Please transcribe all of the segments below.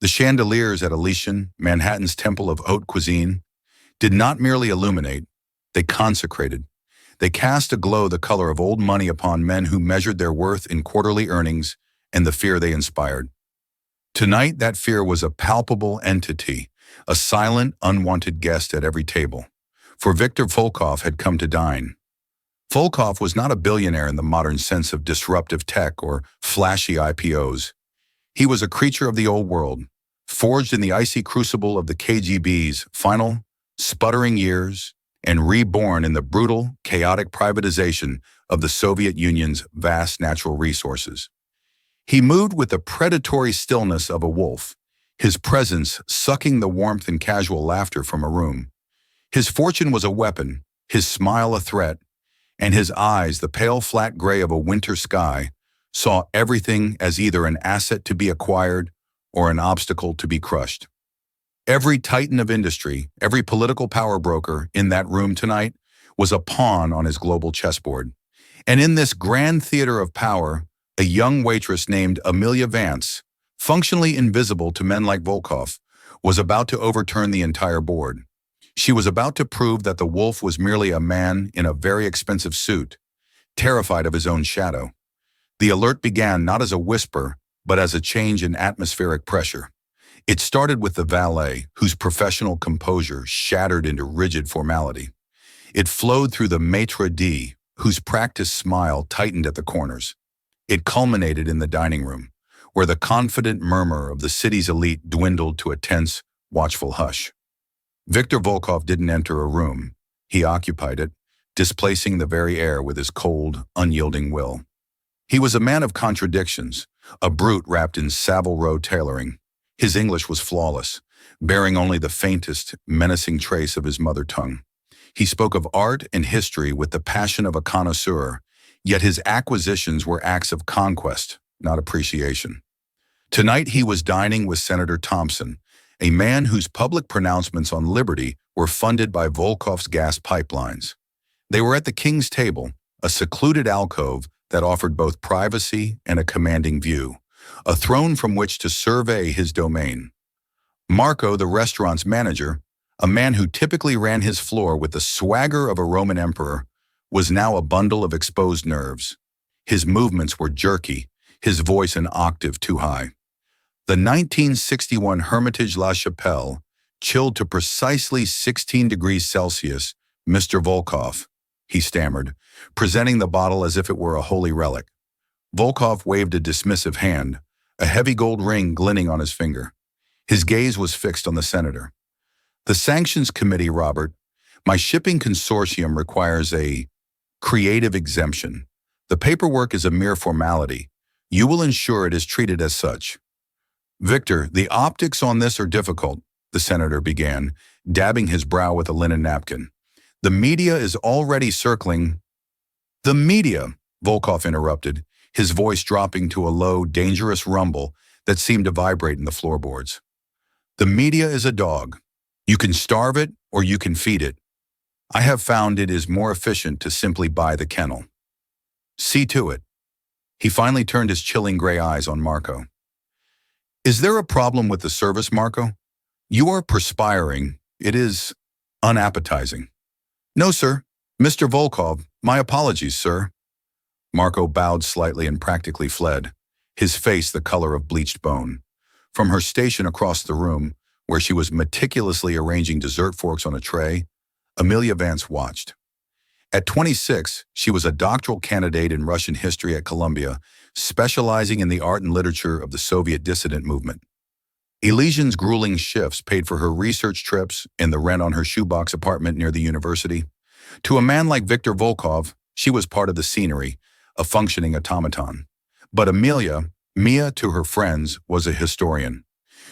The chandeliers at Elysian, Manhattan's temple of haute cuisine, did not merely illuminate, they consecrated. They cast a glow the color of old money upon men who measured their worth in quarterly earnings and the fear they inspired. Tonight, that fear was a palpable entity, a silent, unwanted guest at every table. For Viktor Volkov had come to dine. Volkov was not a billionaire in the modern sense of disruptive tech or flashy IPOs. He was a creature of the old world, forged in the icy crucible of the KGB's final, sputtering years, and reborn in the brutal, chaotic privatization of the Soviet Union's vast natural resources. He moved with the predatory stillness of a wolf, his presence sucking the warmth and casual laughter from a room. His fortune was a weapon, his smile a threat, and his eyes, the pale flat gray of a winter sky, saw everything as either an asset to be acquired or an obstacle to be crushed. Every titan of industry, every political power broker in that room tonight was a pawn on his global chessboard. And in this grand theater of power, a young waitress named Amelia Vance, functionally invisible to men like Volkov, was about to overturn the entire board. She was about to prove that the wolf was merely a man in a very expensive suit, terrified of his own shadow. The alert began not as a whisper, but as a change in atmospheric pressure. It started with the valet, whose professional composure shattered into rigid formality. It flowed through the maitre d', whose practiced smile tightened at the corners. It culminated in the dining room, where the confident murmur of the city's elite dwindled to a tense, watchful hush. Viktor Volkov didn't enter a room. He occupied it, displacing the very air with his cold, unyielding will. He was a man of contradictions, a brute wrapped in Savile Row tailoring. His English was flawless, bearing only the faintest, menacing trace of his mother tongue. He spoke of art and history with the passion of a connoisseur, yet his acquisitions were acts of conquest, not appreciation. Tonight he was dining with Senator Thompson, a man whose public pronouncements on liberty were funded by Volkov's gas pipelines. They were at the king's table, a secluded alcove that offered both privacy and a commanding view, a throne from which to survey his domain. Marco, the restaurant's manager, a man who typically ran his floor with the swagger of a Roman emperor, was now a bundle of exposed nerves. His movements were jerky, his voice an octave too high. The 1961 Hermitage La Chapelle, chilled to precisely 16 degrees Celsius, Mr. Volkov, he stammered, presenting the bottle as if it were a holy relic. Volkov waved a dismissive hand, a heavy gold ring glinting on his finger. His gaze was fixed on the senator. The Sanctions Committee, Robert, my shipping consortium requires a creative exemption. The paperwork is a mere formality. You will ensure it is treated as such. Victor, the optics on this are difficult, the senator began, dabbing his brow with a linen napkin. The media is already circling. The media, Volkov interrupted, his voice dropping to a low, dangerous rumble that seemed to vibrate in the floorboards. The media is a dog. You can starve it or you can feed it. I have found it is more efficient to simply buy the kennel. See to it. He finally turned his chilling gray eyes on Marco. Is there a problem with the service, Marco? You are perspiring. It is unappetizing. No, sir. Mr. Volkov, my apologies, sir. Marco bowed slightly and practically fled, his face the color of bleached bone. From her station across the room, where she was meticulously arranging dessert forks on a tray, Amelia Vance watched. At 26, she was a doctoral candidate in Russian history at Columbia, specializing in the art and literature of the Soviet dissident movement. Elysian's grueling shifts paid for her research trips and the rent on her shoebox apartment near the university. To a man like Viktor Volkov, she was part of the scenery, a functioning automaton. But Amelia, Mia to her friends, was a historian.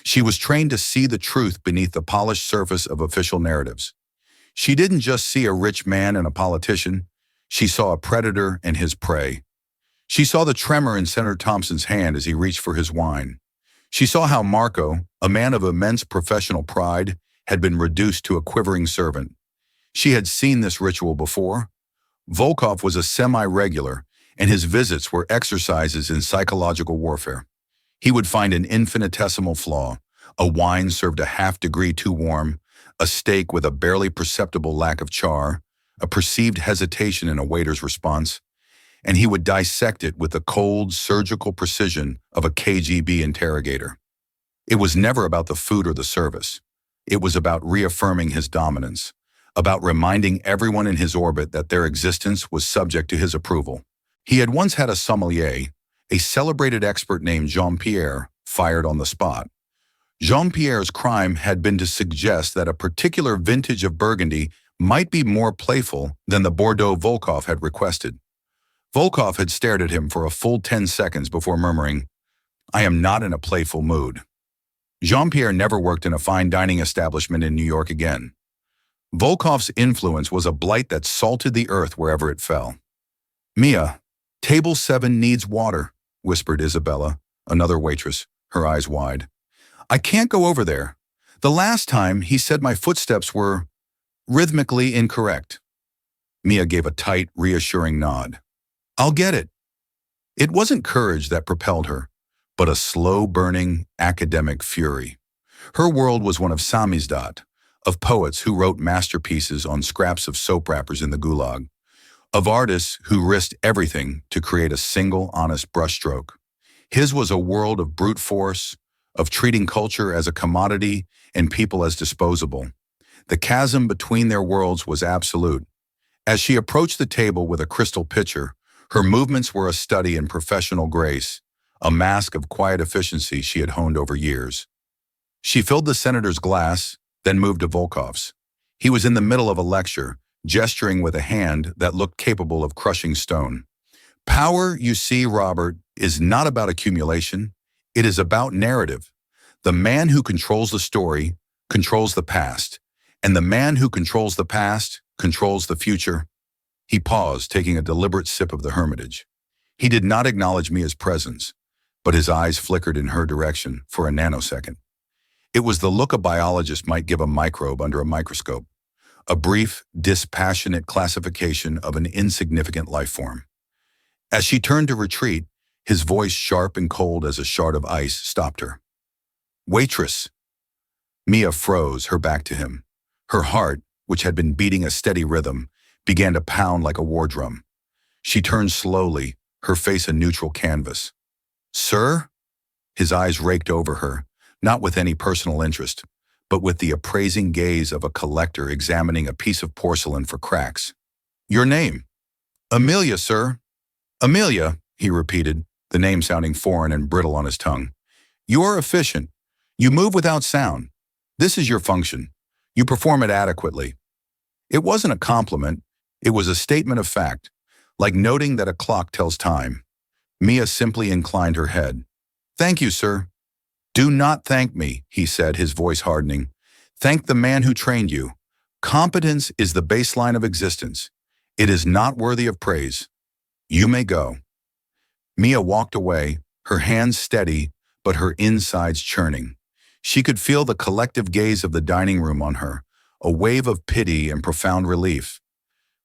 She was trained to see the truth beneath the polished surface of official narratives. She didn't just see a rich man and a politician. She saw a predator and his prey. She saw the tremor in Senator Thompson's hand as he reached for his wine. She saw how Marco, a man of immense professional pride, had been reduced to a quivering servant. She had seen this ritual before. Volkov was a semi-regular, and his visits were exercises in psychological warfare. He would find an infinitesimal flaw, A wine served a half-degree too warm, a steak with a barely perceptible lack of char, a perceived hesitation in a waiter's response, and he would dissect it with the cold, surgical precision of a KGB interrogator. It was never about the food or the service. It was about reaffirming his dominance, about reminding everyone in his orbit that their existence was subject to his approval. He had once had a sommelier, a celebrated expert named Jean-Pierre, fired on the spot. Jean-Pierre's crime had been to suggest that a particular vintage of Burgundy might be more playful than the Bordeaux Volkov had requested. Volkov had stared at him for a full 10 seconds before murmuring, "I am not in a playful mood." Jean-Pierre never worked in a fine dining establishment in New York again. Volkov's influence was a blight that salted the earth wherever it fell. "Mia, table 7 needs water," whispered Isabella, another waitress, her eyes wide. "I can't go over there. The last time he said my footsteps were rhythmically incorrect." Mia gave a tight, reassuring nod. "I'll get it." It wasn't courage that propelled her, but a slow-burning, academic fury. Her world was one of samizdat, of poets who wrote masterpieces on scraps of soap wrappers in the gulag, of artists who risked everything to create a single, honest brushstroke. His was a world of brute force, of treating culture as a commodity and people as disposable. The chasm between their worlds was absolute. As she approached the table with a crystal pitcher, her movements were a study in professional grace, a mask of quiet efficiency she had honed over years. She filled the senator's glass, then moved to Volkov's. He was in the middle of a lecture, gesturing with a hand that looked capable of crushing stone. "Power, you see, Robert, is not about accumulation. It is about narrative. The man who controls the story controls the past, and the man who controls the past controls the future." He paused, taking a deliberate sip of the hermitage. He did not acknowledge Mia's presence, but his eyes flickered in her direction for a nanosecond. It was the look a biologist might give a microbe under a microscope, a brief, dispassionate classification of an insignificant life form. As she turned to retreat, his voice, sharp and cold as a shard of ice, stopped her. "Waitress." Mia froze, her back to him. Her heart, which had been beating a steady rhythm, began to pound like a war drum. She turned slowly, her face a neutral canvas. "Sir?" His eyes raked over her, not with any personal interest, but with the appraising gaze of a collector examining a piece of porcelain for cracks. "Your name?" "Amelia, sir." "Amelia," he repeated, the name sounding foreign and brittle on his tongue. "You are efficient. You move without sound. This is your function. You perform it adequately." It wasn't a compliment. It was a statement of fact, like noting that a clock tells time. Mia simply inclined her head. "Thank you, sir." "Do not thank me," he said, his voice hardening. "Thank the man who trained you. Competence is the baseline of existence. It is not worthy of praise. You may go." Mia walked away, her hands steady, but her insides churning. She could feel the collective gaze of the dining room on her, a wave of pity and profound relief.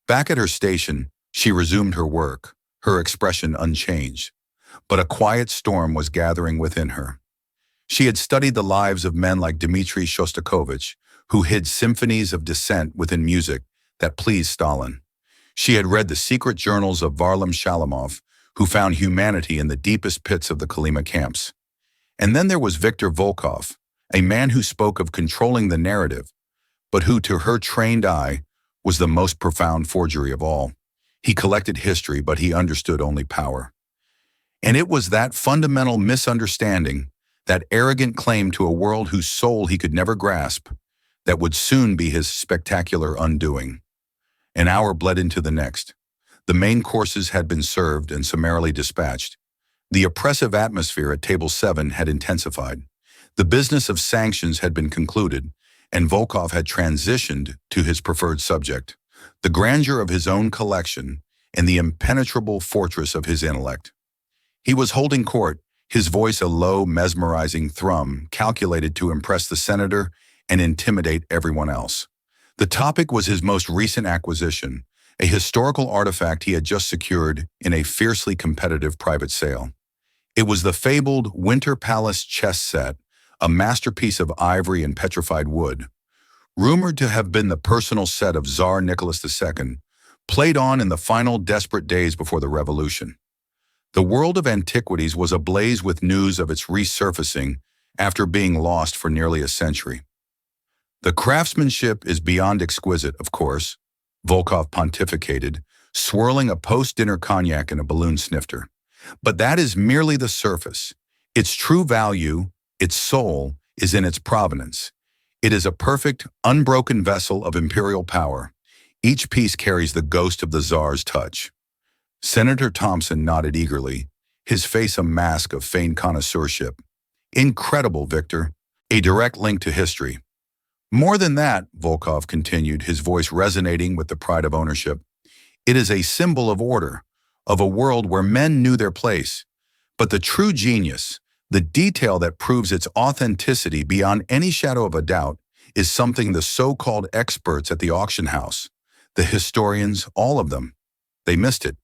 Back at her station, she resumed her work, her expression unchanged. But a quiet storm was gathering within her. She had studied the lives of men like Dmitri Shostakovich, who hid symphonies of dissent within music that pleased Stalin. She had read the secret journals of Varlam Shalamov, who found humanity in the deepest pits of the Kolyma camps. And then there was Viktor Volkov, a man who spoke of controlling the narrative, but who, to her trained eye, was the most profound forgery of all. He collected history, but he understood only power. And it was that fundamental misunderstanding, that arrogant claim to a world whose soul he could never grasp, that would soon be his spectacular undoing. An hour bled into the next. The main courses had been served and summarily dispatched. The oppressive atmosphere at table 7 had intensified. The business of sanctions had been concluded, and Volkov had transitioned to his preferred subject, the grandeur of his own collection and the impenetrable fortress of his intellect. He was holding court, his voice a low, mesmerizing thrum calculated to impress the senator and intimidate everyone else. The topic was his most recent acquisition, a historical artifact he had just secured in a fiercely competitive private sale. It was the fabled Winter Palace chess set, a masterpiece of ivory and petrified wood, rumored to have been the personal set of Tsar Nicholas II, played on in the final desperate days before the revolution. The world of antiquities was ablaze with news of its resurfacing after being lost for nearly a century. The craftsmanship is beyond exquisite, of course, Volkov pontificated, swirling a post-dinner cognac in a balloon snifter. But that is merely the surface. Its true value, its soul, is in its provenance. It is a perfect, unbroken vessel of imperial power. Each piece carries the ghost of the Tsar's touch. Senator Thompson nodded eagerly, his face a mask of feigned connoisseurship. Incredible, Victor. A direct link to history. More than that, Volkov continued, his voice resonating with the pride of ownership. It is a symbol of order, of a world where men knew their place. But the true genius, the detail that proves its authenticity beyond any shadow of a doubt, is something the so-called experts at the auction house, the historians, all of them, they missed it.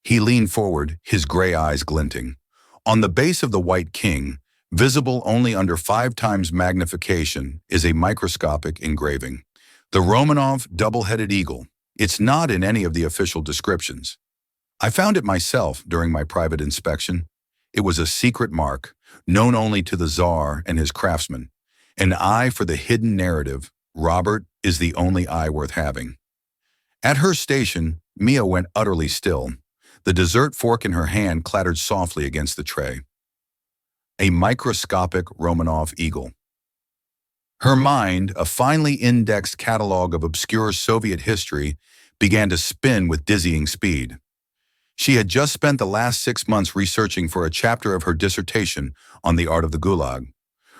He leaned forward, his gray eyes glinting. On the base of the White King, visible only under 5 times magnification, is a microscopic engraving. The Romanov double-headed eagle. It's not in any of the official descriptions. I found it myself during my private inspection. It was a secret mark, known only to the Tsar and his craftsmen. An eye for the hidden narrative. Robert is the only eye worth having. At her station, Mia went utterly still. The dessert fork in her hand clattered softly against the tray. A microscopic Romanov eagle. Her mind, a finely indexed catalog of obscure Soviet history, began to spin with dizzying speed. She had just spent the last 6 months researching for a chapter of her dissertation on the art of the Gulag.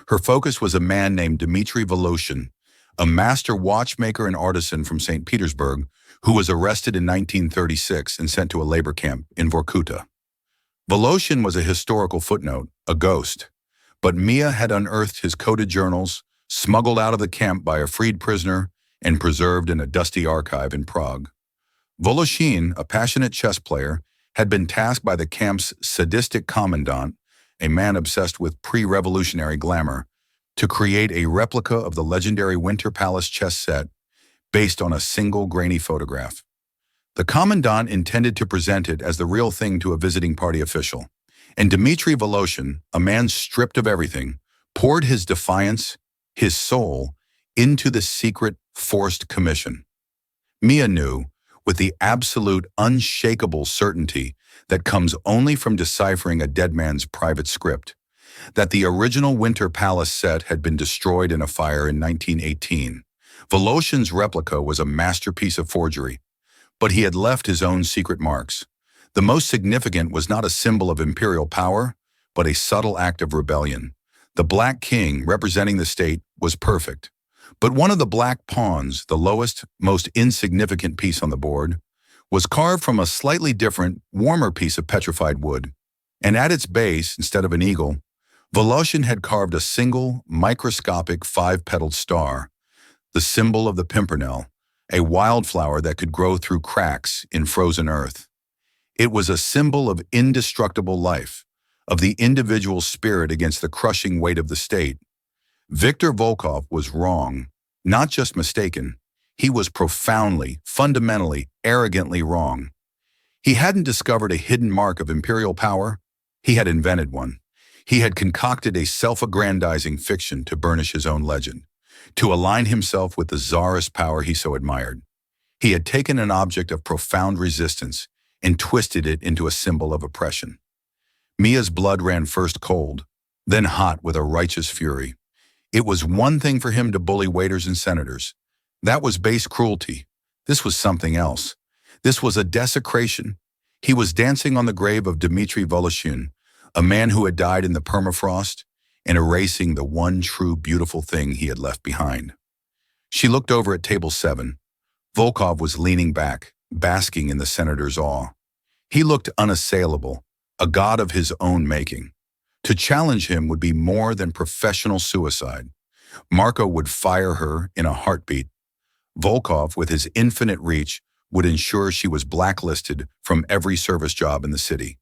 Her focus was a man named Dmitry Voloshin, a master watchmaker and artisan from St. Petersburg, who was arrested in 1936 and sent to a labor camp in Vorkuta. Voloshin was a historical footnote, a ghost, but Mia had unearthed his coded journals, smuggled out of the camp by a freed prisoner, and preserved in a dusty archive in Prague. Voloshin, a passionate chess player, had been tasked by the camp's sadistic commandant, a man obsessed with pre-revolutionary glamour, to create a replica of the legendary Winter Palace chess set based on a single grainy photograph. The commandant intended to present it as the real thing to a visiting party official, and Dmitry Voloshin, a man stripped of everything, poured his defiance, his soul, into the secret, forced commission. Mia knew, with the absolute, unshakable certainty that comes only from deciphering a dead man's private script, that the original Winter Palace set had been destroyed in a fire in 1918. Voloshin's replica was a masterpiece of forgery, but he had left his own secret marks. The most significant was not a symbol of imperial power, but a subtle act of rebellion. The Black King, representing the state, was perfect. But one of the black pawns, the lowest, most insignificant piece on the board, was carved from a slightly different, warmer piece of petrified wood. And at its base, instead of an eagle, Voloshin had carved a single, microscopic 5-petaled star, the symbol of the pimpernel, a wildflower that could grow through cracks in frozen earth. It was a symbol of indestructible life, of the individual spirit against the crushing weight of the state. Viktor Volkov was wrong, not just mistaken. He was profoundly, fundamentally, arrogantly wrong. He hadn't discovered a hidden mark of imperial power. He had invented one. He had concocted a self-aggrandizing fiction to burnish his own legend, to align himself with the czarist power he so admired. He had taken an object of profound resistance and twisted it into a symbol of oppression. Mia's blood ran first cold, then hot with a righteous fury. It was one thing for him to bully waiters and senators. That was base cruelty. This was something else. This was a desecration. He was dancing on the grave of Dmitry Voloshin, a man who had died in the permafrost, and erasing the one true beautiful thing he had left behind. She looked over at table 7. Volkov was leaning back, basking in the senator's awe. He looked unassailable, a god of his own making. To challenge him would be more than professional suicide. Marco would fire her in a heartbeat. Volkov, with his infinite reach, would ensure she was blacklisted from every service job in the city.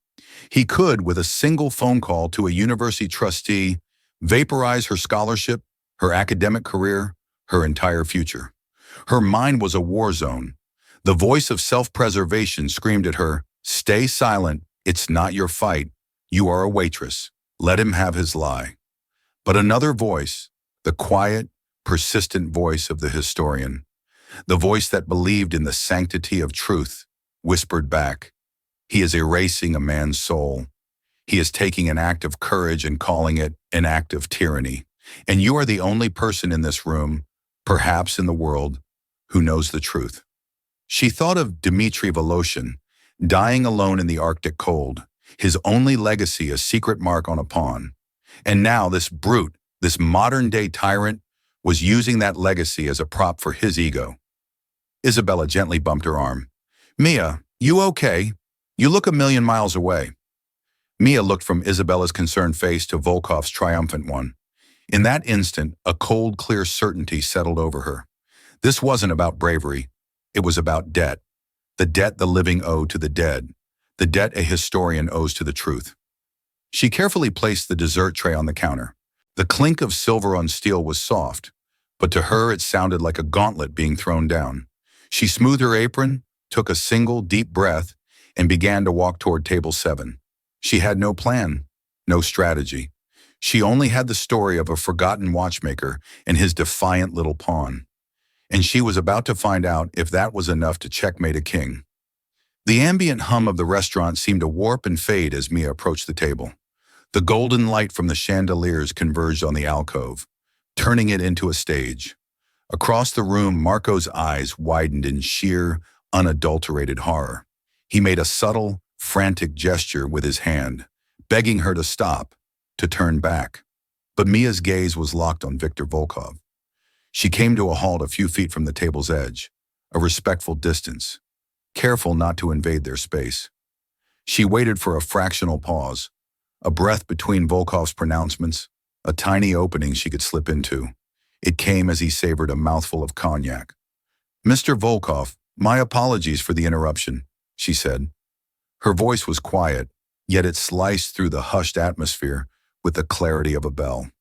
He could, with a single phone call to a university trustee, vaporize her scholarship, her academic career, her entire future. Her mind was a war zone. The voice of self-preservation screamed at her, "Stay silent, it's not your fight. You are a waitress. Let him have his lie." But another voice, the quiet, persistent voice of the historian, the voice that believed in the sanctity of truth, whispered back, "He is erasing a man's soul. He is taking an act of courage and calling it an act of tyranny. And you are the only person in this room, perhaps in the world, who knows the truth." She thought of Dmitry Voloshin, dying alone in the Arctic cold, his only legacy a secret mark on a pawn. And now this brute, this modern-day tyrant, was using that legacy as a prop for his ego. Isabella gently bumped her arm. "Mia, you okay? You look a million miles away." Mia looked from Isabella's concerned face to Volkov's triumphant one. In that instant, a cold, clear certainty settled over her. This wasn't about bravery. It was about debt. The debt the living owe to the dead. The debt a historian owes to the truth. She carefully placed the dessert tray on the counter. The clink of silver on steel was soft, but to her it sounded like a gauntlet being thrown down. She smoothed her apron, took a single deep breath, and began to walk toward table 7. She had no plan, no strategy. She only had the story of a forgotten watchmaker and his defiant little pawn. And she was about to find out if that was enough to checkmate a king. The ambient hum of the restaurant seemed to warp and fade as Mia approached the table. The golden light from the chandeliers converged on the alcove, turning it into a stage. Across the room, Marco's eyes widened in sheer, unadulterated horror. He made a subtle, frantic gesture with his hand, begging her to stop, to turn back. But Mia's gaze was locked on Viktor Volkov. She came to a halt a few feet from the table's edge, a respectful distance, careful not to invade their space. She waited for a fractional pause, a breath between Volkov's pronouncements, a tiny opening she could slip into. It came as he savored a mouthful of cognac. "Mr. Volkov, my apologies for the interruption," she said. Her voice was quiet, yet it sliced through the hushed atmosphere with the clarity of a bell.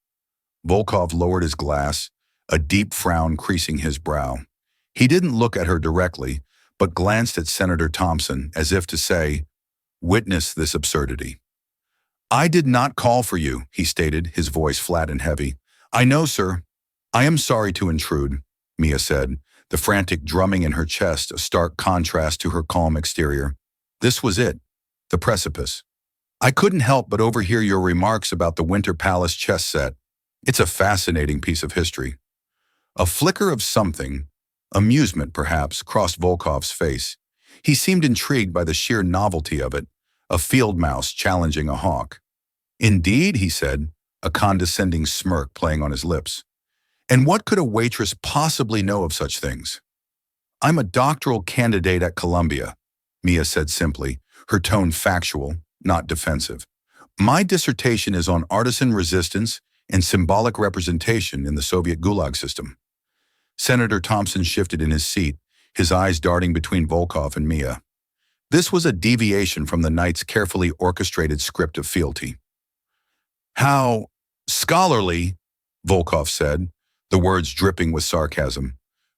Volkov lowered his glass, a deep frown creasing his brow. He didn't look at her directly, but glanced at Senator Thompson as if to say, "Witness this absurdity." "I did not call for you," he stated, his voice flat and heavy. "I know, sir. I am sorry to intrude," Mia said, the frantic drumming in her chest a stark contrast to her calm exterior. This was it, the precipice. "I couldn't help but overhear your remarks about the Winter Palace chess set. It's a fascinating piece of history." A flicker of something, amusement perhaps, crossed Volkov's face. He seemed intrigued by the sheer novelty of it, a field mouse challenging a hawk. "Indeed," he said, a condescending smirk playing on his lips. "And what could a waitress possibly know of such things?" "I'm a doctoral candidate at Columbia," Mia said simply, her tone factual, not defensive. "My dissertation is on artisan resistance and symbolic representation in the Soviet Gulag system." Senator Thompson shifted in his seat, his eyes darting between Volkov and Mia. This was a deviation from the knight's carefully orchestrated script of fealty. "How scholarly," Volkov said, the words dripping with sarcasm.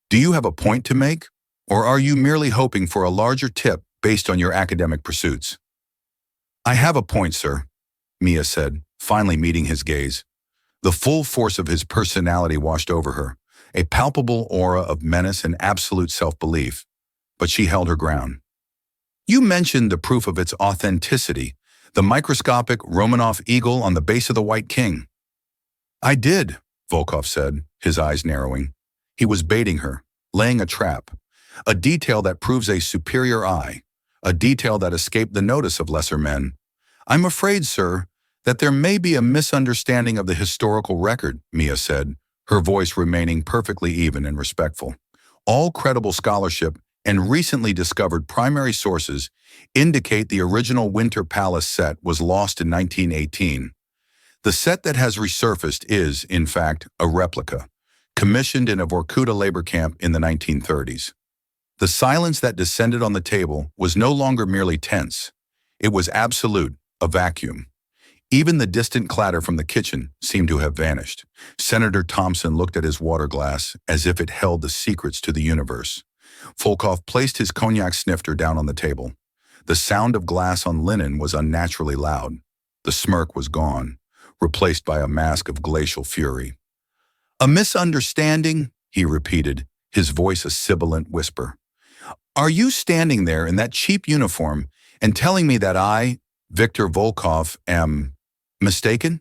"Do you have a point to make, or are you merely hoping for a larger tip based on your academic pursuits?" "I have a point, sir," Mia said, finally meeting his gaze. The full force of his personality washed over her, a palpable aura of menace and absolute self-belief, but she held her ground. "You mentioned the proof of its authenticity, the microscopic Romanov eagle on the base of the White King." "I did," Volkov said, his eyes narrowing. He was baiting her, laying a trap, a detail that proves a superior eye, a detail that escaped the notice of lesser men. "I'm afraid, sir, that there may be a misunderstanding of the historical record," Mia said, her voice remaining perfectly even and respectful. "All credible scholarship and recently discovered primary sources indicate the original Winter Palace set was lost in 1918. The set that has resurfaced is, in fact, a replica, commissioned in a Vorkuta labor camp in the 1930s. The silence that descended on the table was no longer merely tense. It was absolute, a vacuum. Even the distant clatter from the kitchen seemed to have vanished. Senator Thompson looked at his water glass as if it held the secrets to the universe. Volkov placed his cognac snifter down on the table. The sound of glass on linen was unnaturally loud. The smirk was gone, replaced by a mask of glacial fury. "A misunderstanding?" he repeated, his voice a sibilant whisper. "Are you standing there in that cheap uniform and telling me that I, Victor Volkov, am mistaken?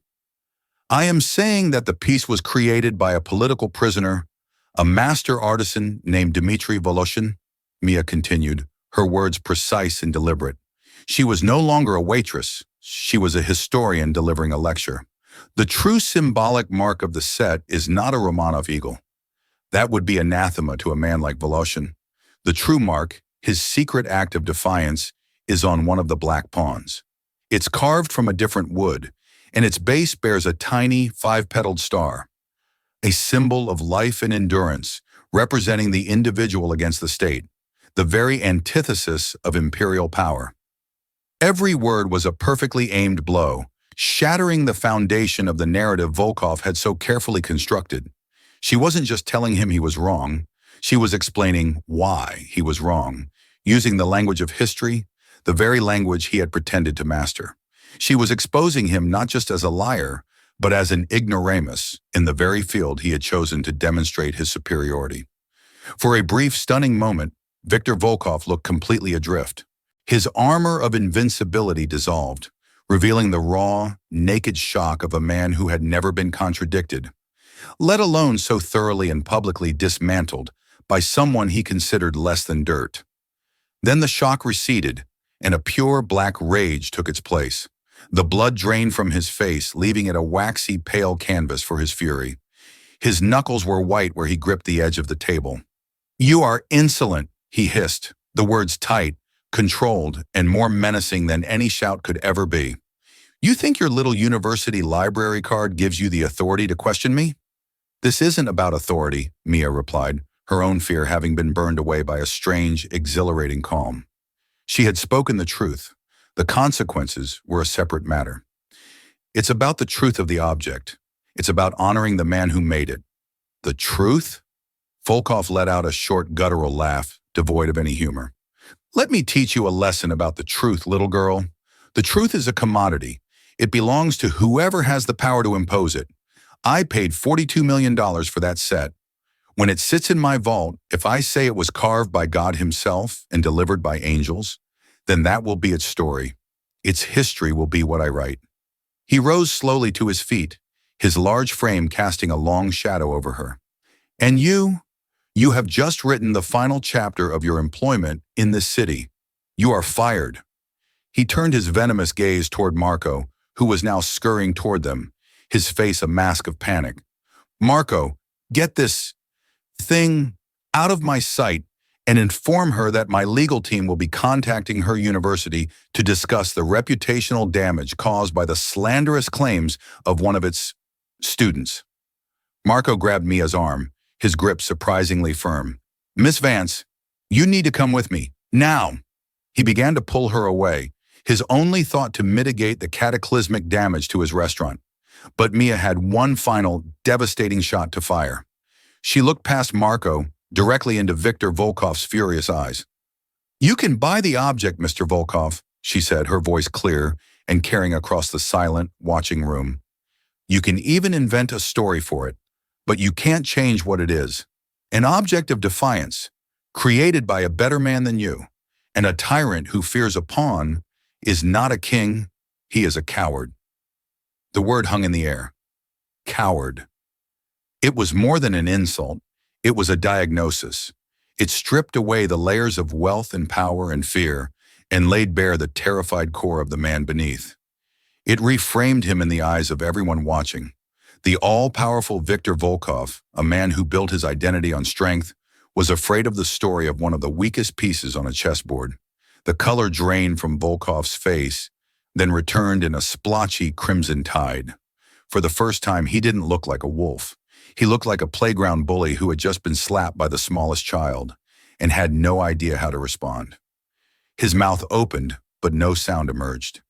I am saying that the piece was created by a political prisoner, a master artisan named Dmitry Voloshin," Mia continued, her words precise and deliberate. She was no longer a waitress. She was a historian delivering a lecture. "The true symbolic mark of the set is not a Romanov eagle. That would be anathema to a man like Voloshin. The true mark, his secret act of defiance, is on one of the black pawns. It's carved from a different wood, and its base bears a tiny, five-petaled star, a symbol of life and endurance, representing the individual against the state, the very antithesis of imperial power." Every word was a perfectly aimed blow, shattering the foundation of the narrative Volkov had so carefully constructed. She wasn't just telling him he was wrong, she was explaining why he was wrong, using the language of history, the very language he had pretended to master. She was exposing him not just as a liar, but as an ignoramus in the very field he had chosen to demonstrate his superiority. For a brief, stunning moment, Victor Volkov looked completely adrift. His armor of invincibility dissolved, revealing the raw, naked shock of a man who had never been contradicted, let alone so thoroughly and publicly dismantled by someone he considered less than dirt. Then the shock receded, and a pure black rage took its place. The blood drained from his face, leaving it a waxy, pale canvas for his fury. His knuckles were white where he gripped the edge of the table. "You are insolent," he hissed, the words tight, controlled, and more menacing than any shout could ever be. "You think your little university library card gives you the authority to question me?" "This isn't about authority," Mia replied, her own fear having been burned away by a strange, exhilarating calm. She had spoken the truth. The consequences were a separate matter. "It's about the truth of the object. It's about honoring the man who made it." "The truth?" Volkov let out a short, guttural laugh, devoid of any humor. "Let me teach you a lesson about the truth, little girl. The truth is a commodity. It belongs to whoever has the power to impose it. I paid $42 million for that set. When it sits in my vault, if I say it was carved by God himself and delivered by angels, then that will be its story. Its history will be what I write." He rose slowly to his feet, his large frame casting a long shadow over her. "And you have just written the final chapter of your employment in this city. You are fired." He turned his venomous gaze toward Marco, who was now scurrying toward them, his face a mask of panic. "Marco, get this thing out of my sight and inform her that my legal team will be contacting her university to discuss the reputational damage caused by the slanderous claims of one of its students." Marco grabbed Mia's arm, his grip surprisingly firm. "Miss Vance, you need to come with me, now." He began to pull her away, his only thought to mitigate the cataclysmic damage to his restaurant. But Mia had one final, devastating shot to fire. She looked past Marco, directly into Victor Volkov's furious eyes. "You can buy the object, Mr. Volkov," she said, her voice clear and carrying across the silent, watching room. "You can even invent a story for it, but you can't change what it is. An object of defiance, created by a better man than you, and a tyrant who fears a pawn, is not a king, he is a coward." The word hung in the air. Coward. It was more than an insult. It was a diagnosis. It stripped away the layers of wealth and power and fear and laid bare the terrified core of the man beneath. It reframed him in the eyes of everyone watching. The all-powerful Victor Volkov, a man who built his identity on strength, was afraid of the story of one of the weakest pieces on a chessboard. The color drained from Volkov's face, then returned in a splotchy crimson tide. For the first time, he didn't look like a wolf. He looked like a playground bully who had just been slapped by the smallest child and had no idea how to respond. His mouth opened, but no sound emerged.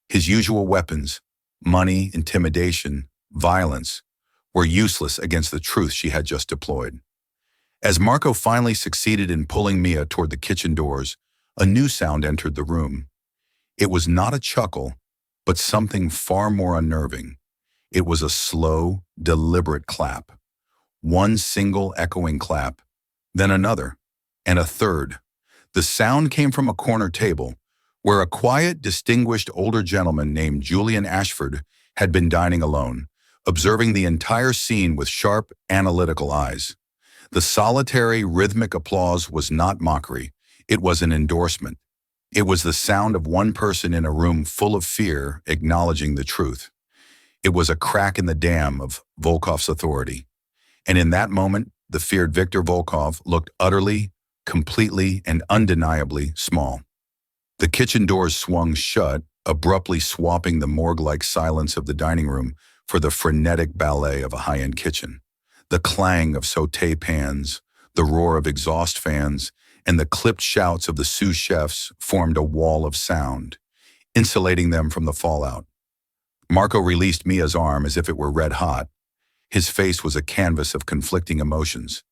His usual weapons, money, intimidation, violence, were useless against the truth she had just deployed. As Marco finally succeeded in pulling Mia toward the kitchen doors, a new sound entered the room. It was not a chuckle, but something far more unnerving. It was a slow, deliberate clap. One single echoing clap, then another, and a third. The sound came from a corner table, where a quiet, distinguished older gentleman named Julian Ashford had been dining alone, observing the entire scene with sharp, analytical eyes. The solitary, rhythmic applause was not mockery. It was an endorsement. It was the sound of one person in a room full of fear acknowledging the truth. It was a crack in the dam of Volkov's authority. And in that moment, the feared Viktor Volkov looked utterly, completely, and undeniably small. The kitchen doors swung shut, abruptly swapping the morgue-like silence of the dining room for the frenetic ballet of a high-end kitchen. The clang of sauté pans, the roar of exhaust fans, and the clipped shouts of the sous chefs formed a wall of sound, insulating them from the fallout. Marco released Mia's arm as if it were red hot. His face was a canvas of conflicting emotions: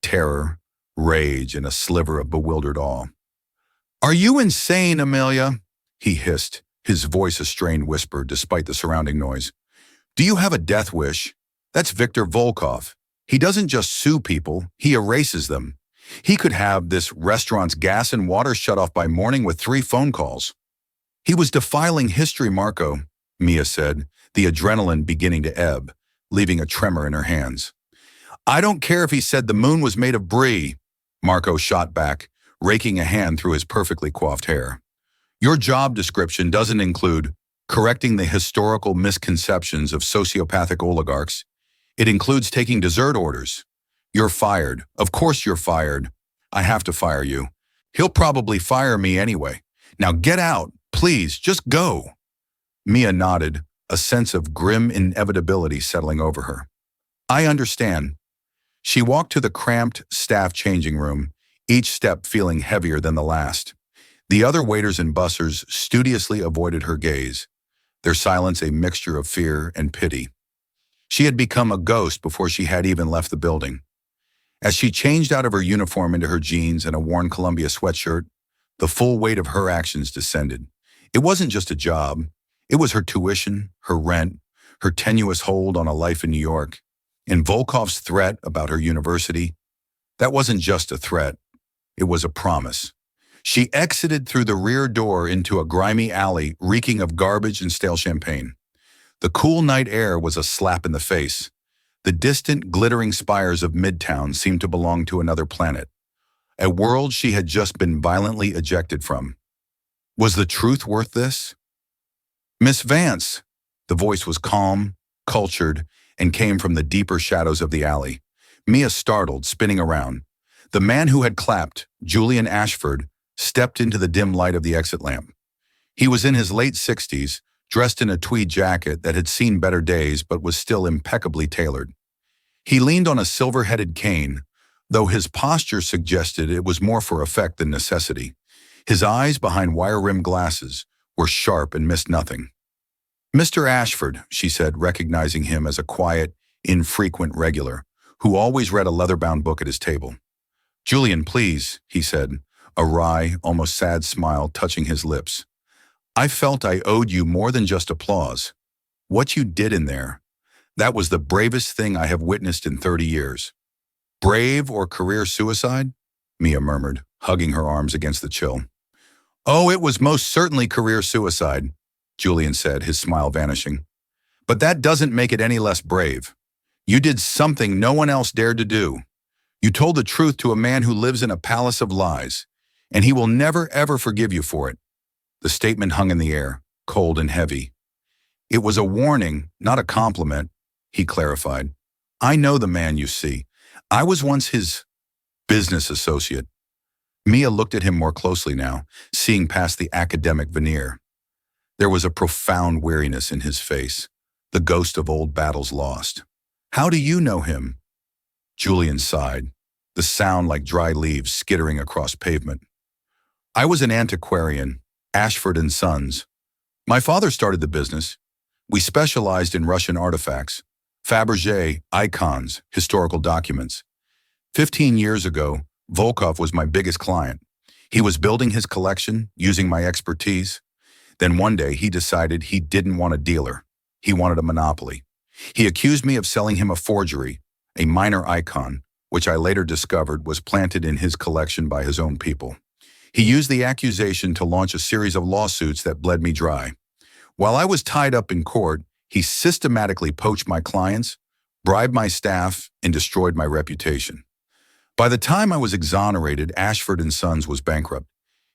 terror, rage, and a sliver of bewildered awe. "Are you insane, Amelia?" he hissed, his voice a strained whisper despite the surrounding noise. "Do you have a death wish? That's Viktor Volkov. He doesn't just sue people, he erases them. He could have this restaurant's gas and water shut off by morning with 3 phone calls." "He was defiling history, Marco," Mia said, the adrenaline beginning to ebb, leaving a tremor in her hands. "I don't care if he said the moon was made of brie," Marco shot back, raking a hand through his perfectly coiffed hair. "Your job description doesn't include correcting the historical misconceptions of sociopathic oligarchs. It includes taking dessert orders. You're fired. Of course you're fired. I have to fire you. He'll probably fire me anyway. Now get out, please, just go." Mia nodded, a sense of grim inevitability settling over her. "I understand." She walked to the cramped staff changing room, each step feeling heavier than the last. The other waiters and bussers studiously avoided her gaze, their silence a mixture of fear and pity. She had become a ghost before she had even left the building. As she changed out of her uniform into her jeans and a worn Columbia sweatshirt, the full weight of her actions descended. It wasn't just a job. It was her tuition, her rent, her tenuous hold on a life in New York, and Volkov's threat about her university. That wasn't just a threat. It was a promise. She exited through the rear door into a grimy alley reeking of garbage and stale champagne. The cool night air was a slap in the face. The distant, glittering spires of Midtown seemed to belong to another planet, a world she had just been violently ejected from. Was the truth worth this? "Miss Vance." The voice was calm, cultured, and came from the deeper shadows of the alley. Mia startled, spinning around. The man who had clapped, Julian Ashford, stepped into the dim light of the exit lamp. He was in his late 60s, dressed in a tweed jacket that had seen better days but was still impeccably tailored. He leaned on a silver-headed cane, though his posture suggested it was more for effect than necessity. His eyes, behind wire-rimmed glasses, were sharp and missed nothing. "Mr. Ashford," she said, recognizing him as a quiet, infrequent regular, who always read a leather-bound book at his table. "Julian, please," he said, a wry, almost sad smile touching his lips. "I felt I owed you more than just applause. What you did in there, that was the bravest thing I have witnessed in 30 years. "Brave or career suicide?" Mia murmured, hugging her arms against the chill. "Oh, it was most certainly career suicide," Julian said, his smile vanishing. "But that doesn't make it any less brave. You did something no one else dared to do. You told the truth to a man who lives in a palace of lies, and he will never, ever forgive you for it." The statement hung in the air, cold and heavy. "It was a warning, not a compliment," he clarified. "I know the man you see. I was once his business associate." Mia looked at him more closely now, seeing past the academic veneer. There was a profound weariness in his face, the ghost of old battles lost. "How do you know him?" Julian sighed, the sound like dry leaves skittering across pavement. "I was an antiquarian, Ashford and Sons. My father started the business. We specialized in Russian artifacts, Fabergé, icons, historical documents. 15 years ago, Volkov was my biggest client. He was building his collection using my expertise. Then one day he decided he didn't want a dealer. He wanted a monopoly. He accused me of selling him a forgery, a minor icon, which I later discovered was planted in his collection by his own people. He used the accusation to launch a series of lawsuits that bled me dry. While I was tied up in court, he systematically poached my clients, bribed my staff, and destroyed my reputation. By the time I was exonerated, Ashford & Sons was bankrupt.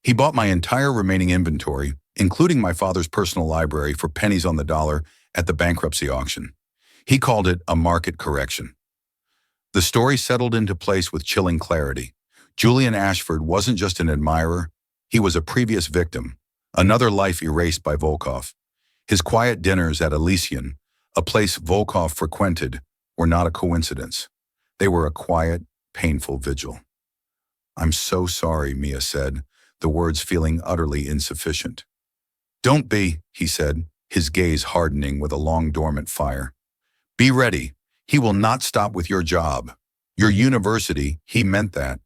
He bought my entire remaining inventory, including my father's personal library, for pennies on the dollar at the bankruptcy auction. He called it a market correction. The story settled into place with chilling clarity. Julian Ashford wasn't just an admirer, he was a previous victim, another life erased by Volkov. His quiet dinners at Elysian, a place Volkov frequented, were not a coincidence. They were a quiet, painful vigil. "I'm so sorry," Mia said, the words feeling utterly insufficient. "Don't be," he said, his gaze hardening with a long dormant fire. "Be ready. He will not stop with your job. Your university, he meant that.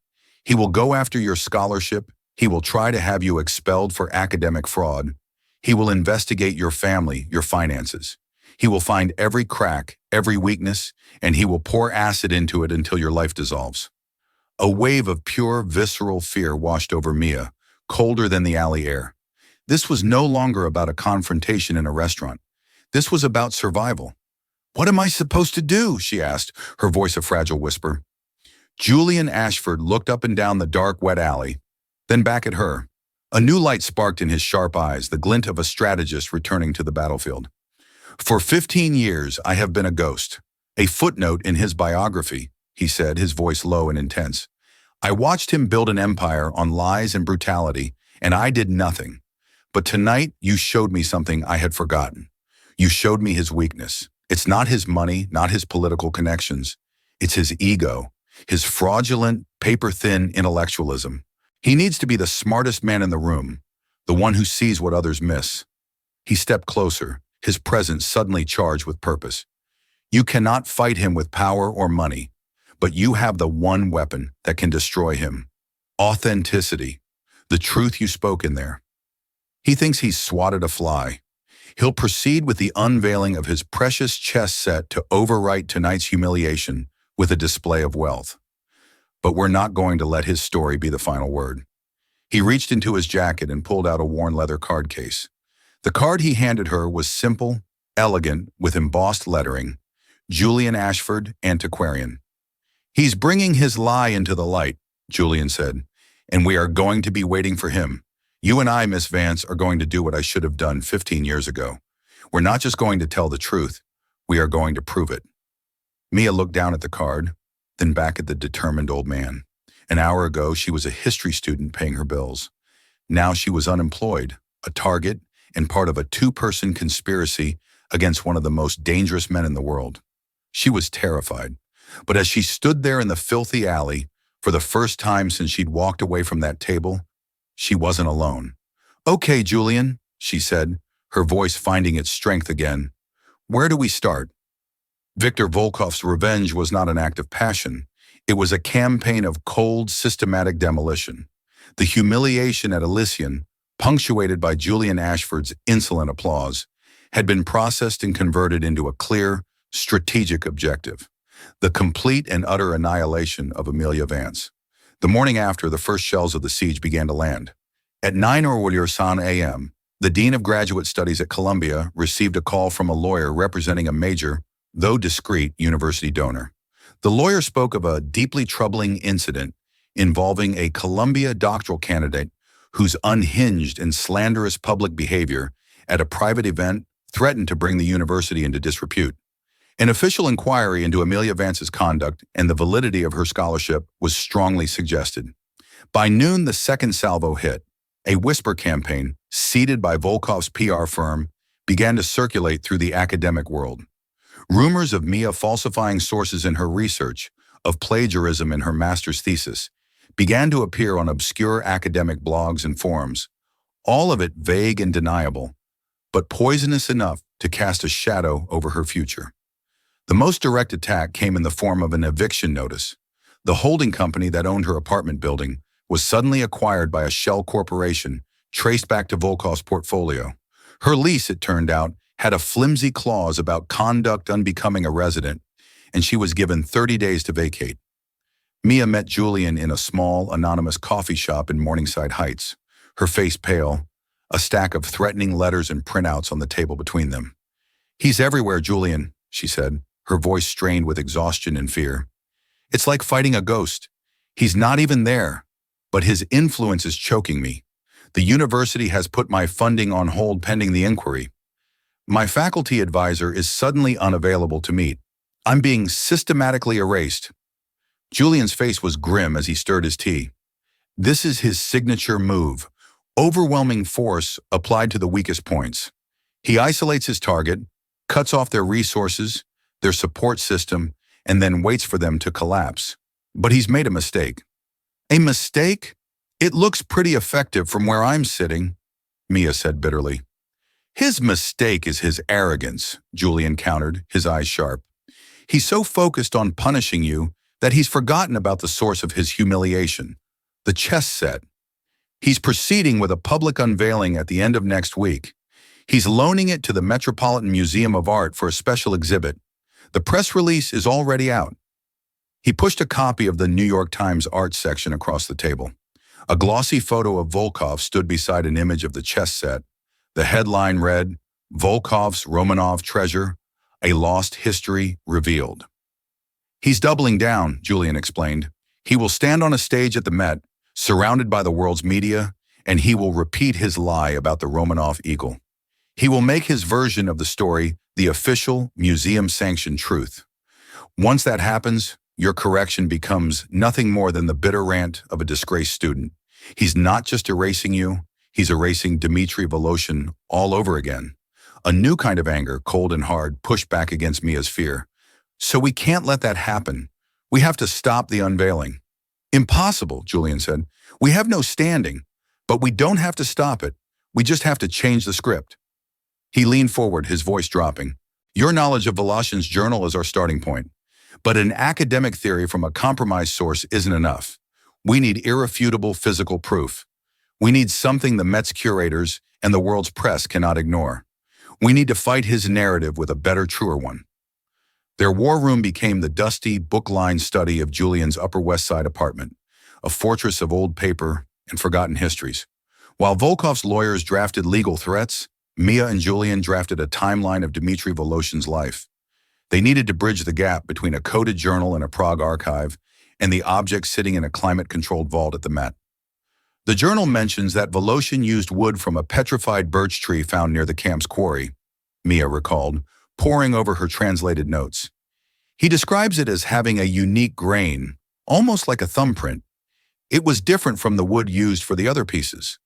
He will go after your scholarship. He will try to have you expelled for academic fraud. He will investigate your family, your finances. He will find every crack, every weakness, and he will pour acid into it until your life dissolves." A wave of pure, visceral fear washed over Mia, colder than the alley air. This was no longer about a confrontation in a restaurant. This was about survival. "What am I supposed to do?" she asked, her voice a fragile whisper. Julian Ashford looked up and down the dark, wet alley, then back at her. A new light sparked in his sharp eyes, the glint of a strategist returning to the battlefield. "For 15 years, I have been a ghost. A footnote in his biography," he said, his voice low and intense. "I watched him build an empire on lies and brutality, and I did nothing. But tonight, you showed me something I had forgotten. You showed me his weakness. It's not his money, not his political connections. It's his ego, his fraudulent, paper-thin intellectualism. He needs to be the smartest man in the room, the one who sees what others miss." He stepped closer, his presence suddenly charged with purpose. "You cannot fight him with power or money, but you have the one weapon that can destroy him. Authenticity, the truth you spoke in there. He thinks he's swatted a fly. He'll proceed with the unveiling of his precious chess set to overwrite tonight's humiliation with a display of wealth. But we're not going to let his story be the final word." He reached into his jacket and pulled out a worn leather card case. The card he handed her was simple, elegant, with embossed lettering, "Julian Ashford, Antiquarian." "He's bringing his lie into the light," Julian said, "and we are going to be waiting for him. You and I, Miss Vance, are going to do what I should have done 15 years ago. We're not just going to tell the truth, we are going to prove it." Mia looked down at the card, then back at the determined old man. An hour ago, she was a history student paying her bills. Now she was unemployed, a target, and part of a two-person conspiracy against one of the most dangerous men in the world. She was terrified. But as she stood there in the filthy alley, for the first time since she'd walked away from that table, she wasn't alone. "Okay, Julian," she said, her voice finding its strength again. "Where do we start?" Viktor Volkov's revenge was not an act of passion. It was a campaign of cold, systematic demolition. The humiliation at Elysian, punctuated by Julian Ashford's insolent applause, had been processed and converted into a clear, strategic objective: the complete and utter annihilation of Amelia Vance. The morning after, the first shells of the siege began to land. At 9:00 a.m., the Dean of Graduate Studies at Columbia received a call from a lawyer representing a major, though discreet, university donor. The lawyer spoke of a deeply troubling incident involving a Columbia doctoral candidate whose unhinged and slanderous public behavior at a private event threatened to bring the university into disrepute. An official inquiry into Amelia Vance's conduct and the validity of her scholarship was strongly suggested. By noon, the second salvo hit. A whisper campaign, seeded by Volkov's PR firm, began to circulate through the academic world. Rumors of Mia falsifying sources in her research, of plagiarism in her master's thesis, began to appear on obscure academic blogs and forums, all of it vague and deniable, but poisonous enough to cast a shadow over her future. The most direct attack came in the form of an eviction notice. The holding company that owned her apartment building was suddenly acquired by a shell corporation traced back to Volkov's portfolio. Her lease, it turned out, had a flimsy clause about conduct unbecoming a resident, and she was given 30 days to vacate. Mia met Julian in a small, anonymous coffee shop in Morningside Heights, her face pale, a stack of threatening letters and printouts on the table between them. "He's everywhere, Julian," she said, her voice strained with exhaustion and fear. "It's like fighting a ghost. He's not even there, but his influence is choking me. The university has put my funding on hold pending the inquiry. My faculty advisor is suddenly unavailable to meet. I'm being systematically erased." Julian's face was grim as he stirred his tea. This is his signature move, overwhelming force applied to the weakest points. He isolates his target, cuts off their resources, their support system, and then waits for them to collapse. But he's made a mistake. "A mistake? It looks pretty effective from where I'm sitting," Mia said bitterly. "His mistake is his arrogance," Julian countered, his eyes sharp. "He's so focused on punishing you that he's forgotten about the source of his humiliation, the chess set. He's proceeding with a public unveiling at the end of next week. He's loaning it to the Metropolitan Museum of Art for a special exhibit. The press release is already out." He pushed a copy of the New York Times art section across the table. A glossy photo of Volkov stood beside an image of the chess set. The headline read, "Volkov's Romanov Treasure, a Lost History Revealed." "He's doubling down," Julian explained. "He will stand on a stage at the Met, surrounded by the world's media, and he will repeat his lie about the Romanov eagle. He will make his version of the story the official, museum-sanctioned truth. Once that happens, your correction becomes nothing more than the bitter rant of a disgraced student. He's not just erasing you, he's erasing Dmitry Voloshin all over again." A new kind of anger, cold and hard, pushed back against Mia's fear. "So we can't let that happen. We have to stop the unveiling." "Impossible," Julian said. "We have no standing, but we don't have to stop it. We just have to change the script." He leaned forward, his voice dropping. "Your knowledge of Voloshin's journal is our starting point. But an academic theory from a compromised source isn't enough. We need irrefutable physical proof. We need something the Met's curators and the world's press cannot ignore. We need to fight his narrative with a better, truer one." Their war room became the dusty, book-lined study of Julian's Upper West Side apartment, a fortress of old paper and forgotten histories. While Volkov's lawyers drafted legal threats, Mia and Julian drafted a timeline of Dmitry Voloshin's life. They needed to bridge the gap between a coded journal in a Prague archive and the object sitting in a climate-controlled vault at the Met. The journal mentions that Voloshin used wood from a petrified birch tree found near the camp's quarry, Mia recalled, poring over her translated notes. He describes it as having a unique grain, almost like a thumbprint. It was different from the wood used for the other pieces.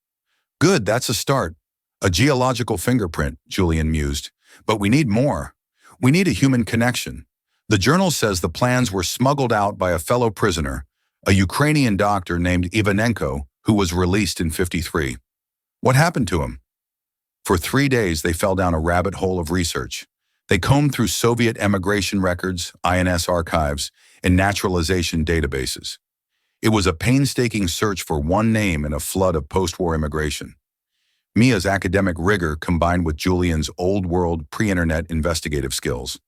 "Good, that's a start. A geological fingerprint," Julian mused. "But we need more. We need a human connection." The journal says the plans were smuggled out by a fellow prisoner, a Ukrainian doctor named Ivanenko, who was released in '53. What happened to him? For 3 days, they fell down a rabbit hole of research. They combed through Soviet emigration records, INS archives, and naturalization databases. It was a painstaking search for one name in a flood of post-war immigration. Mia's academic rigor combined with Julian's old-world, pre-internet investigative skills.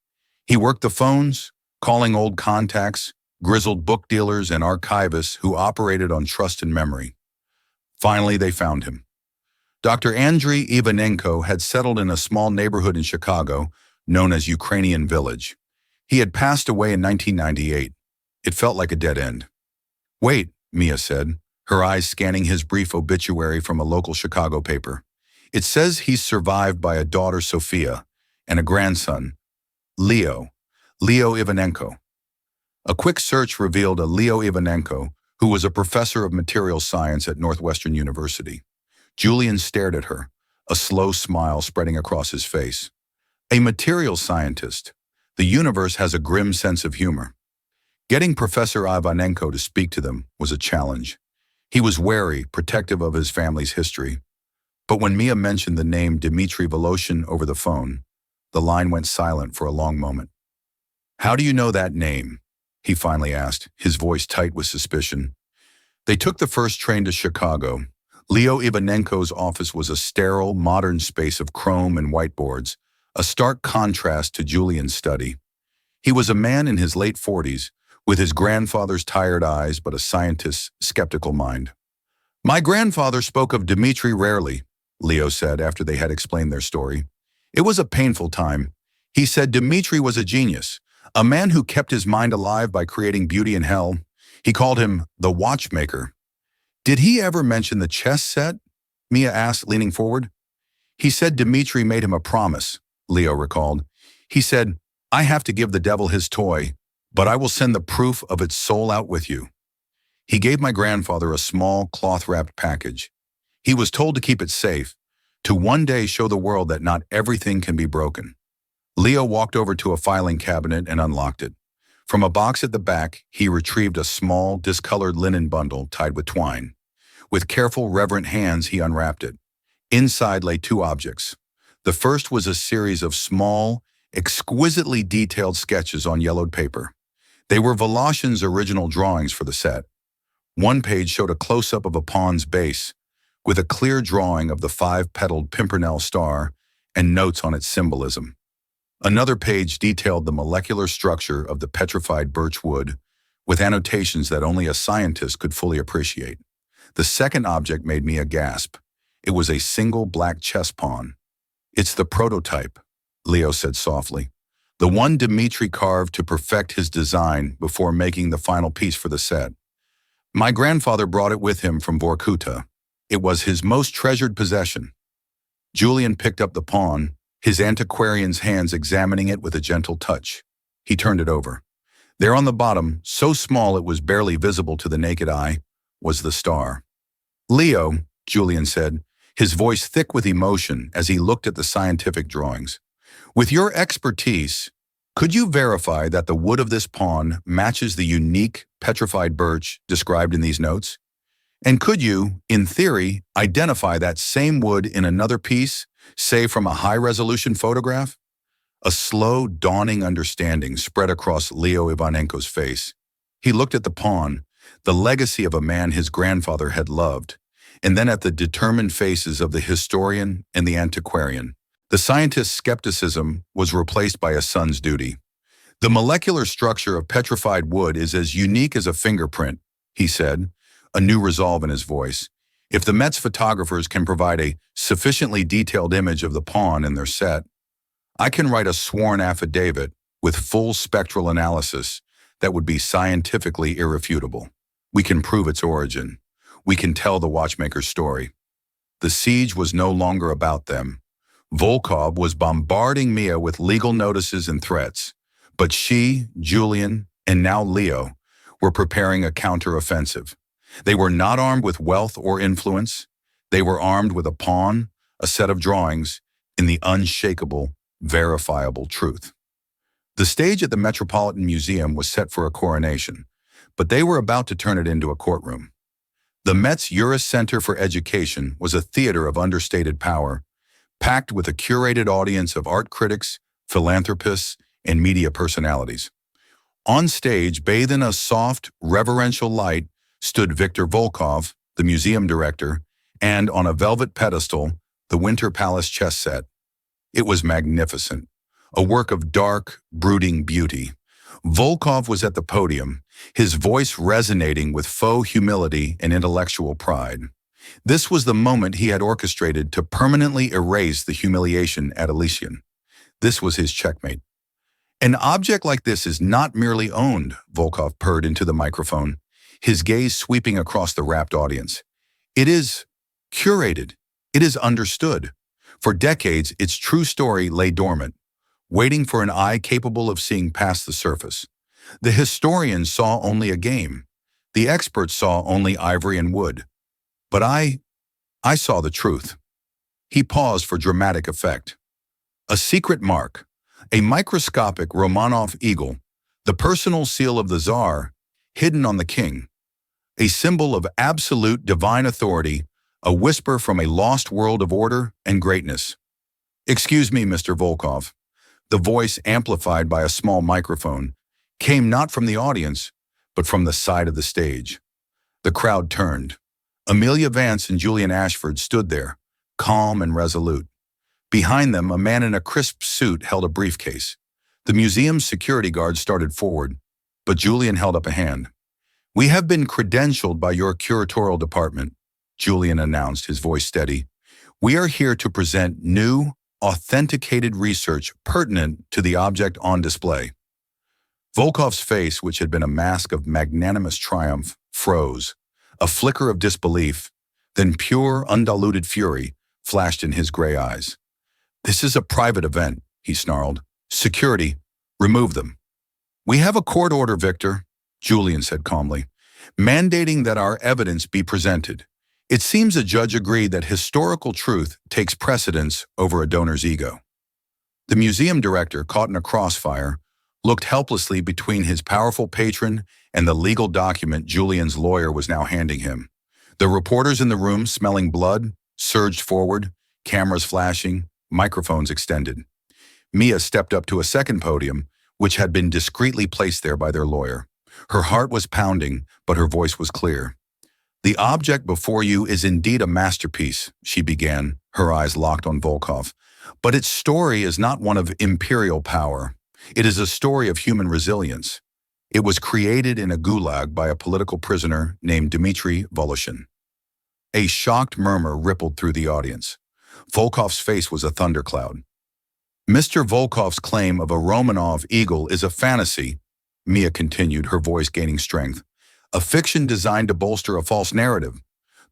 He worked the phones, calling old contacts, grizzled book dealers and archivists who operated on trust and memory. Finally, they found him. Dr. Andriy Ivanenko had settled in a small neighborhood in Chicago known as Ukrainian Village. He had passed away in 1998. It felt like a dead end. "Wait," Mia said, her eyes scanning his brief obituary from a local Chicago paper. "It says he's survived by a daughter, Sophia, and a grandson, Leo Ivanenko." A quick search revealed a Leo Ivanenko, who was a professor of material science at Northwestern University. Julian stared at her, a slow smile spreading across his face. A material scientist. The universe has a grim sense of humor. Getting Professor Ivanenko to speak to them was a challenge. He was wary, protective of his family's history. But when Mia mentioned the name Dmitry Voloshin over the phone, The line went silent for a long moment. "How do you know that name?" he finally asked, his voice tight with suspicion. They took the first train to Chicago. Leo Ivanenko's office was a sterile, modern space of chrome and whiteboards, a stark contrast to Julian's study. He was a man in his late 40s, with his grandfather's tired eyes but a scientist's skeptical mind. "My grandfather spoke of Dmitri rarely," Leo said after they had explained their story. "It was a painful time. He said Dmitri was a genius, a man who kept his mind alive by creating beauty in hell. He called him the watchmaker." "Did he ever mention the chess set?" Mia asked, leaning forward. "He said Dmitri made him a promise," Leo recalled. "He said, 'I have to give the devil his toy, but I will send the proof of its soul out with you.' He gave my grandfather a small cloth-wrapped package. He was told to keep it safe, to one day show the world that not everything can be broken." Leo walked over to a filing cabinet and unlocked it. From a box at the back, he retrieved a small, discolored linen bundle tied with twine. With careful, reverent hands, he unwrapped it. Inside lay two objects. The first was a series of small, exquisitely detailed sketches on yellowed paper. They were Voloshin's original drawings for the set. One page showed a close-up of a pawn's base, with a clear drawing of the five-petaled pimpernel star and notes on its symbolism. Another page detailed the molecular structure of the petrified birch wood, with annotations that only a scientist could fully appreciate. The second object made me a gasp. It was a single black chess pawn. "It's the prototype," Leo said softly. "The one Dmitri carved to perfect his design before making the final piece for the set. My grandfather brought it with him from Vorkuta. It was his most treasured possession." Julian picked up the pawn, his antiquarian's hands examining it with a gentle touch. He turned it over. There on the bottom, so small it was barely visible to the naked eye, was the star. "Leo," Julian said, his voice thick with emotion as he looked at the scientific drawings. "With your expertise, could you verify that the wood of this pawn matches the unique petrified birch described in these notes? And could you, in theory, identify that same wood in another piece, say from a high-resolution photograph?" A slow, dawning understanding spread across Leo Ivanenko's face. He looked at the pawn, the legacy of a man his grandfather had loved, and then at the determined faces of the historian and the antiquarian. The scientist's skepticism was replaced by a son's duty. "The molecular structure of petrified wood is as unique as a fingerprint," he said, a new resolve in his voice. "If the Met's photographers can provide a sufficiently detailed image of the pawn in their set, I can write a sworn affidavit with full spectral analysis that would be scientifically irrefutable. We can prove its origin. We can tell the watchmaker's story." The siege was no longer about them. Volkov was bombarding Mia with legal notices and threats, but she, Julian, and now Leo were preparing a counter-offensive. They were not armed with wealth or influence. They were armed with a pawn, a set of drawings, and the unshakable, verifiable truth. The stage at the Metropolitan Museum was set for a coronation, but they were about to turn it into a courtroom. The Met's Uris Center for Education was a theater of understated power, packed with a curated audience of art critics, philanthropists, and media personalities. On stage, bathed in a soft, reverential light, stood Viktor Volkov, the museum director, and on a velvet pedestal, the Winter Palace chess set. It was magnificent, a work of dark, brooding beauty. Volkov was at the podium, his voice resonating with faux humility and intellectual pride. This was the moment he had orchestrated to permanently erase the humiliation at Elysian. This was his checkmate. "An object like this is not merely owned," Volkov purred into the microphone, his gaze sweeping across the rapt audience. "It is curated. It is understood. For decades, its true story lay dormant, waiting for an eye capable of seeing past the surface. The historians saw only a game. The experts saw only ivory and wood. But I saw the truth." He paused for dramatic effect. A secret mark, a microscopic Romanov eagle, the personal seal of the Tsar, hidden on the king. A symbol of absolute divine authority, a whisper from a lost world of order and greatness. "Excuse me, Mr. Volkov. The voice, amplified by a small microphone, came not from the audience, but from the side of the stage. The crowd turned. Amelia Vance and Julian Ashford stood there, calm and resolute. Behind them, a man in a crisp suit held a briefcase. The museum's security guards started forward, but Julian held up a hand. "We have been credentialed by your curatorial department," Julian announced, his voice steady. "We are here to present new, authenticated research pertinent to the object on display." Volkov's face, which had been a mask of magnanimous triumph, froze. A flicker of disbelief, then pure, undiluted fury flashed in his gray eyes. "This is a private event," he snarled. "Security, remove them." "We have a court order, Victor," Julian said calmly, "mandating that our evidence be presented. It seems a judge agreed that historical truth takes precedence over a donor's ego." The museum director, caught in a crossfire, looked helplessly between his powerful patron and the legal document Julian's lawyer was now handing him. The reporters in the room, smelling blood, surged forward, cameras flashing, microphones extended. Mia stepped up to a second podium, which had been discreetly placed there by their lawyer. Her heart was pounding, but her voice was clear. "The object before you is indeed a masterpiece," she began, her eyes locked on Volkov. "But its story is not one of imperial power. It is a story of human resilience. It was created in a gulag by a political prisoner named Dmitry Voloshin." A shocked murmur rippled through the audience. Volkov's face was a thundercloud. "Mr. Volkov's claim of a Romanov eagle is a fantasy," Mia continued, her voice gaining strength. "A fiction designed to bolster a false narrative.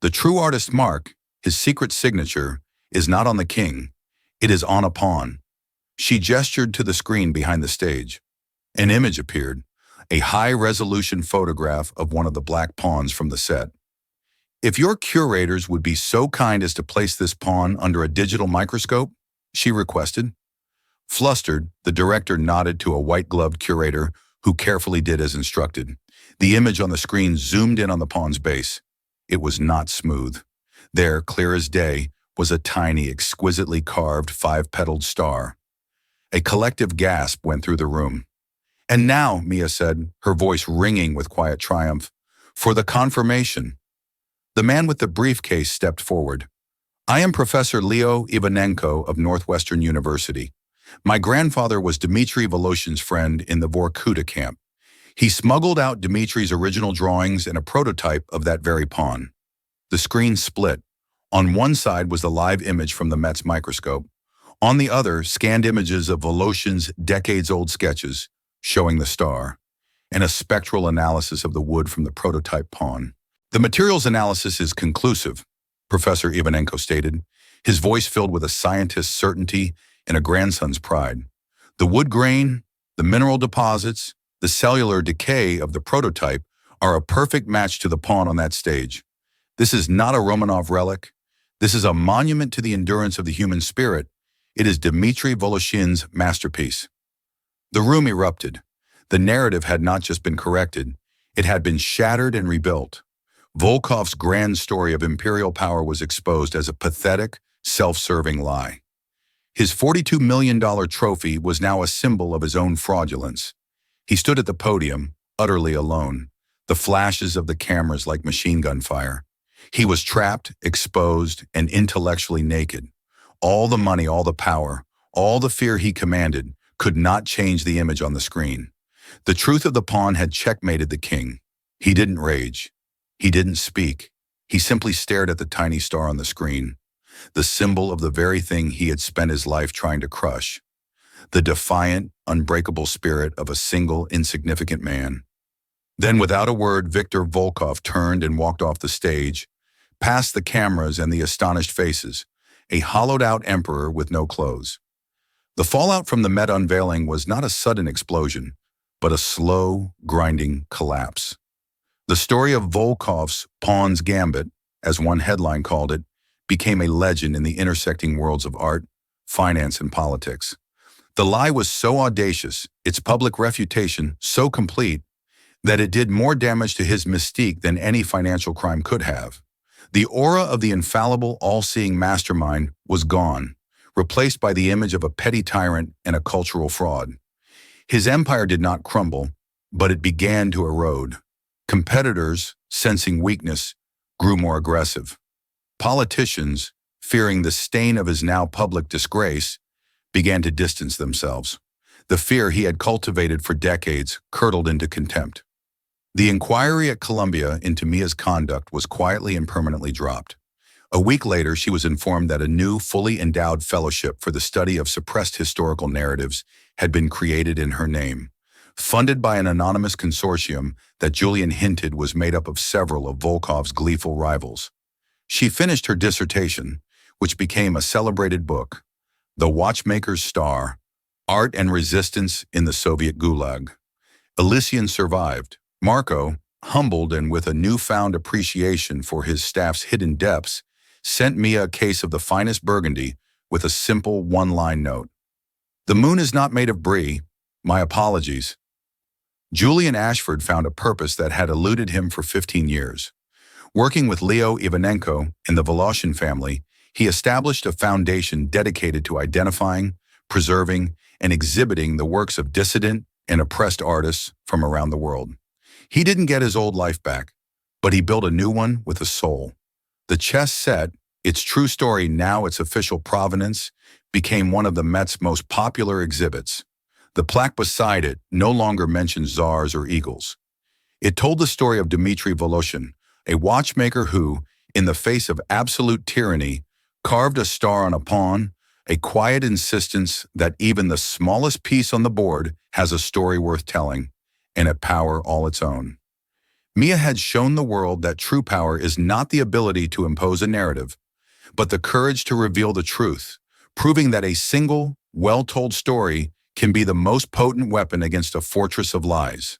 The true artist's mark, his secret signature, is not on the king. It is on a pawn." She gestured to the screen behind the stage. An image appeared, a high-resolution photograph of one of the black pawns from the set. "If your curators would be so kind as to place this pawn under a digital microscope," she requested. Flustered, the director nodded to a white-gloved curator who carefully did as instructed. The image on the screen zoomed in on the pawn's base. It was not smooth. There, clear as day, was a tiny, exquisitely carved five-petaled star. A collective gasp went through the room. "And now," Mia said, her voice ringing with quiet triumph, "for the confirmation." The man with the briefcase stepped forward. "I am Professor Leo Ivanenko of Northwestern University. My grandfather was Dmitry Voloshin's friend in the Vorkuta camp. He smuggled out Dmitry's original drawings and a prototype of that very pawn." The screen split. On one side was the live image from the Met's microscope. On the other, scanned images of Voloshin's decades-old sketches, showing the star, and a spectral analysis of the wood from the prototype pawn. "The materials analysis is conclusive," Professor Ivanenko stated, his voice filled with a scientist's certainty and a grandson's pride. "The wood grain, the mineral deposits, the cellular decay of the prototype are a perfect match to the pawn on that stage. This is not a Romanov relic. This is a monument to the endurance of the human spirit. It is Dmitry Voloshin's masterpiece." The room erupted. The narrative had not just been corrected, it had been shattered and rebuilt. Volkov's grand story of imperial power was exposed as a pathetic, self-serving lie. His $42 million trophy was now a symbol of his own fraudulence. He stood at the podium, utterly alone, the flashes of the cameras like machine gun fire. He was trapped, exposed, and intellectually naked. All the money, all the power, all the fear he commanded could not change the image on the screen. The truth of the pawn had checkmated the king. He didn't rage. He didn't speak. He simply stared at the tiny star on the screen, the symbol of the very thing he had spent his life trying to crush, the defiant, unbreakable spirit of a single, insignificant man. Then, without a word, Viktor Volkov turned and walked off the stage, past the cameras and the astonished faces, a hollowed-out emperor with no clothes. The fallout from the Met unveiling was not a sudden explosion, but a slow, grinding collapse. The story of Volkov's Pawn's Gambit, as one headline called it, became a legend in the intersecting worlds of art, finance, and politics. The lie was so audacious, its public refutation so complete, that it did more damage to his mystique than any financial crime could have. The aura of the infallible, all-seeing mastermind was gone, replaced by the image of a petty tyrant and a cultural fraud. His empire did not crumble, but it began to erode. Competitors, sensing weakness, grew more aggressive. Politicians, fearing the stain of his now public disgrace, began to distance themselves. The fear he had cultivated for decades curdled into contempt. The inquiry at Columbia into Mia's conduct was quietly and permanently dropped. A week later, she was informed that a new, fully endowed fellowship for the study of suppressed historical narratives had been created in her name, funded by an anonymous consortium that Julian hinted was made up of several of Volkov's gleeful rivals. She finished her dissertation, which became a celebrated book, The Watchmaker's Star: Art and Resistance in the Soviet Gulag. Elysian survived. Marco, humbled and with a newfound appreciation for his staff's hidden depths, sent Mia a case of the finest Burgundy with a simple one-line note. "The moon is not made of brie. My apologies." Julian Ashford found a purpose that had eluded him for 15 years. Working with Leo Ivanenko and the Voloshin family, he established a foundation dedicated to identifying, preserving, and exhibiting the works of dissident and oppressed artists from around the world. He didn't get his old life back, but he built a new one with a soul. The chess set, its true story now its official provenance, became one of the Met's most popular exhibits. The plaque beside it no longer mentioned czars or eagles. It told the story of Dmitry Voloshin, a watchmaker who, in the face of absolute tyranny, carved a star on a pawn, a quiet insistence that even the smallest piece on the board has a story worth telling, and a power all its own. Mia had shown the world that true power is not the ability to impose a narrative, but the courage to reveal the truth, proving that a single, well-told story can be the most potent weapon against a fortress of lies.